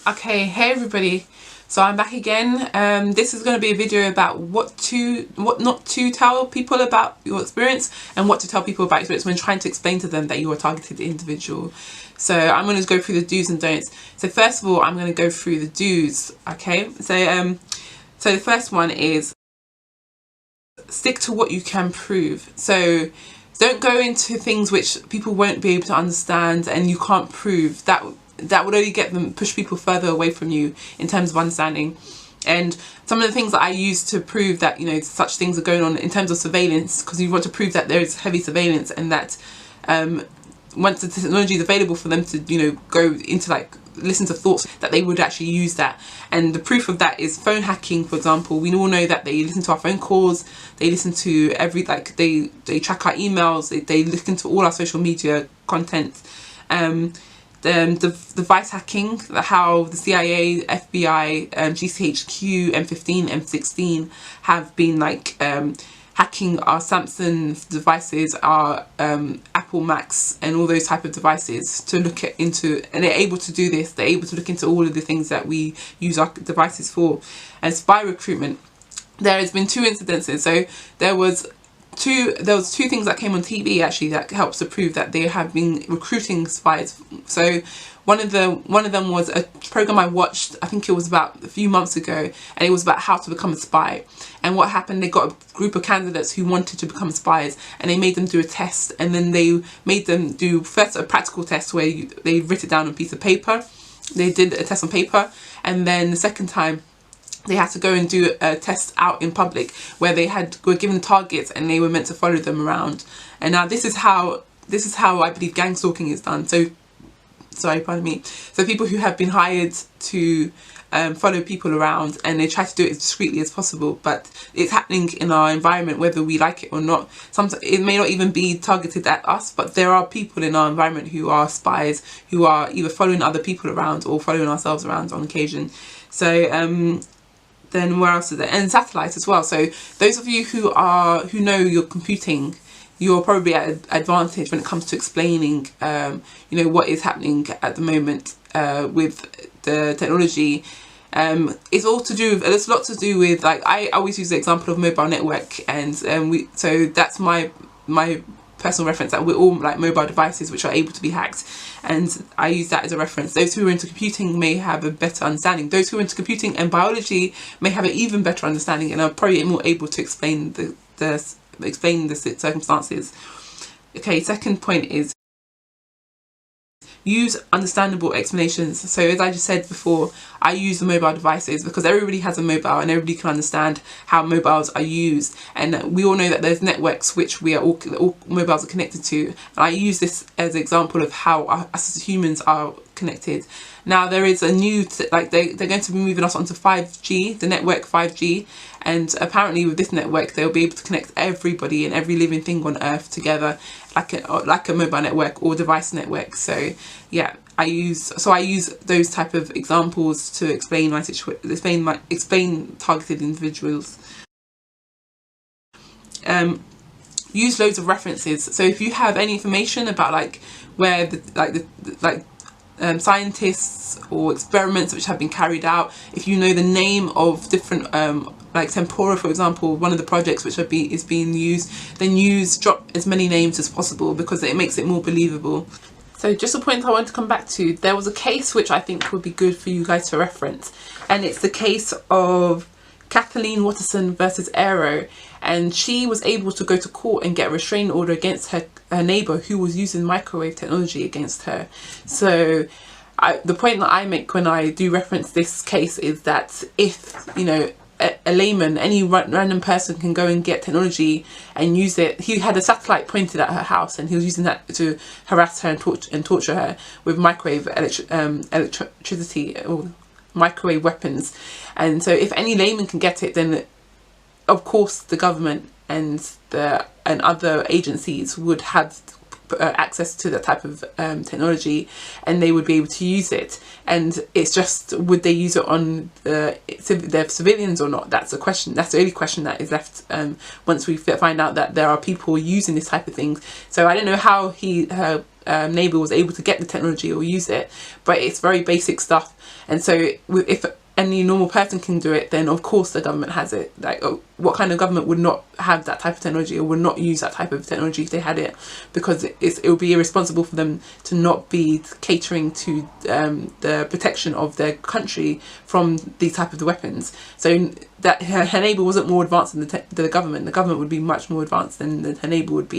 Okay, hey everybody. So I'm back again. This is going to be a video about what not to tell people about your experience and what to tell people about experience when trying to explain to them that you are a targeted individual. So I'm going to go through the do's and don'ts. So first of all, I'm going to go through the do's. Okay. So the first one is stick to what you can prove. So don't go into things which people won't be able to understand and you can't prove. That would only push people further away from you in terms of understanding. And some of the things that I use to prove that, you know, such things are going on in terms of surveillance, because you want to prove that there is heavy surveillance and that once the technology is available for them to, you know, go into like listen to thoughts, that they would actually use that. And the proof of that is phone hacking, for example. We all know that they listen to our phone calls, they listen to they track our emails, they listen to all our social media content. The device hacking, how the CIA, FBI, GCHQ, M15, M16 have been like hacking our Samsung devices, our Apple Macs and all those type of devices to look into, and they're able to do this, they're able to look into all of the things that we use our devices for. And spy recruitment, there has been 2 incidences. So there was two things that came on TV actually that helps to prove that they have been recruiting spies. So one of them was a program I watched, I think it was about a few months ago, and it was about how to become a spy. And what happened, they got a group of candidates who wanted to become spies, and they made them do a test, and then they made them do first a practical test where they wrote it down on a piece of paper. They did a test on paper, and then the second time they had to go and do a test out in public where were given targets and they were meant to follow them around. And now this is how I believe gang stalking is done. So, sorry, pardon me. So people who have been hired to follow people around, and they try to do it as discreetly as possible, but it's happening in our environment whether we like it or not. Sometimes it may not even be targeted at us, but there are people in our environment who are spies, who are either following other people around or following ourselves around on occasion. So then where else is there? And satellites as well. So those of you who know you're computing, you're probably at an advantage when it comes to explaining you know, what is happening at the moment with the technology. It's all to do with, there's a lot to do with, like, I always use the example of mobile network, and so that's my personal reference, that we're all like mobile devices which are able to be hacked, and I use that as a reference. Those who are into computing may have a better understanding. Those who are into computing and biology may have an even better understanding, and are probably more able to explain the circumstances. Okay, second point is use understandable explanations. So as I just said before, I use the mobile devices because everybody has a mobile and everybody can understand how mobiles are used. And we all know that there's networks which all mobiles are connected to. And I use this as an example of how us as humans are connected. Now there is a new, they're going to be moving us onto 5G, the network 5G. And apparently with this network, they'll be able to connect everybody and every living thing on Earth together, like a mobile network or device network. So yeah, I use those type of examples to explain my situation, explain targeted individuals. Use loads of references. So if you have any information about like where scientists or experiments which have been carried out, if you know the name of different like tempora, for example, one of the projects which is being used, then drop as many names as possible because it makes it more believable. So just a point I want to come back to, there was a case which I think would be good for you guys to reference, and it's the case of Kathleen Watterson versus Aero, and she was able to go to court and get a restraining order against her neighbour who was using microwave technology against her. So the point that I make when I do reference this case is that if, you know, a layman, any random person can go and get technology and use it. He had a satellite pointed at her house and he was using that to harass her and torture her with microwave electricity or microwave weapons. And so if any layman can get it, then of course the government and other agencies would have access to that type of technology, and they would be able to use it. And it's just, would they use it on their civilians or not? That's a question. That's the only question that is left once we find out that there are people using this type of thing. So I don't know how neighbour was able to get the technology or use it, but it's very basic stuff. And so if any normal person can do it, then of course the government has it. Like, what kind of government would not have that type of technology or would not use that type of technology if they had it? Because it would be irresponsible for them to not be catering to the protection of their country from these type of weapons. So that her neighbour wasn't more advanced than the government. The government would be much more advanced than her neighbour would be.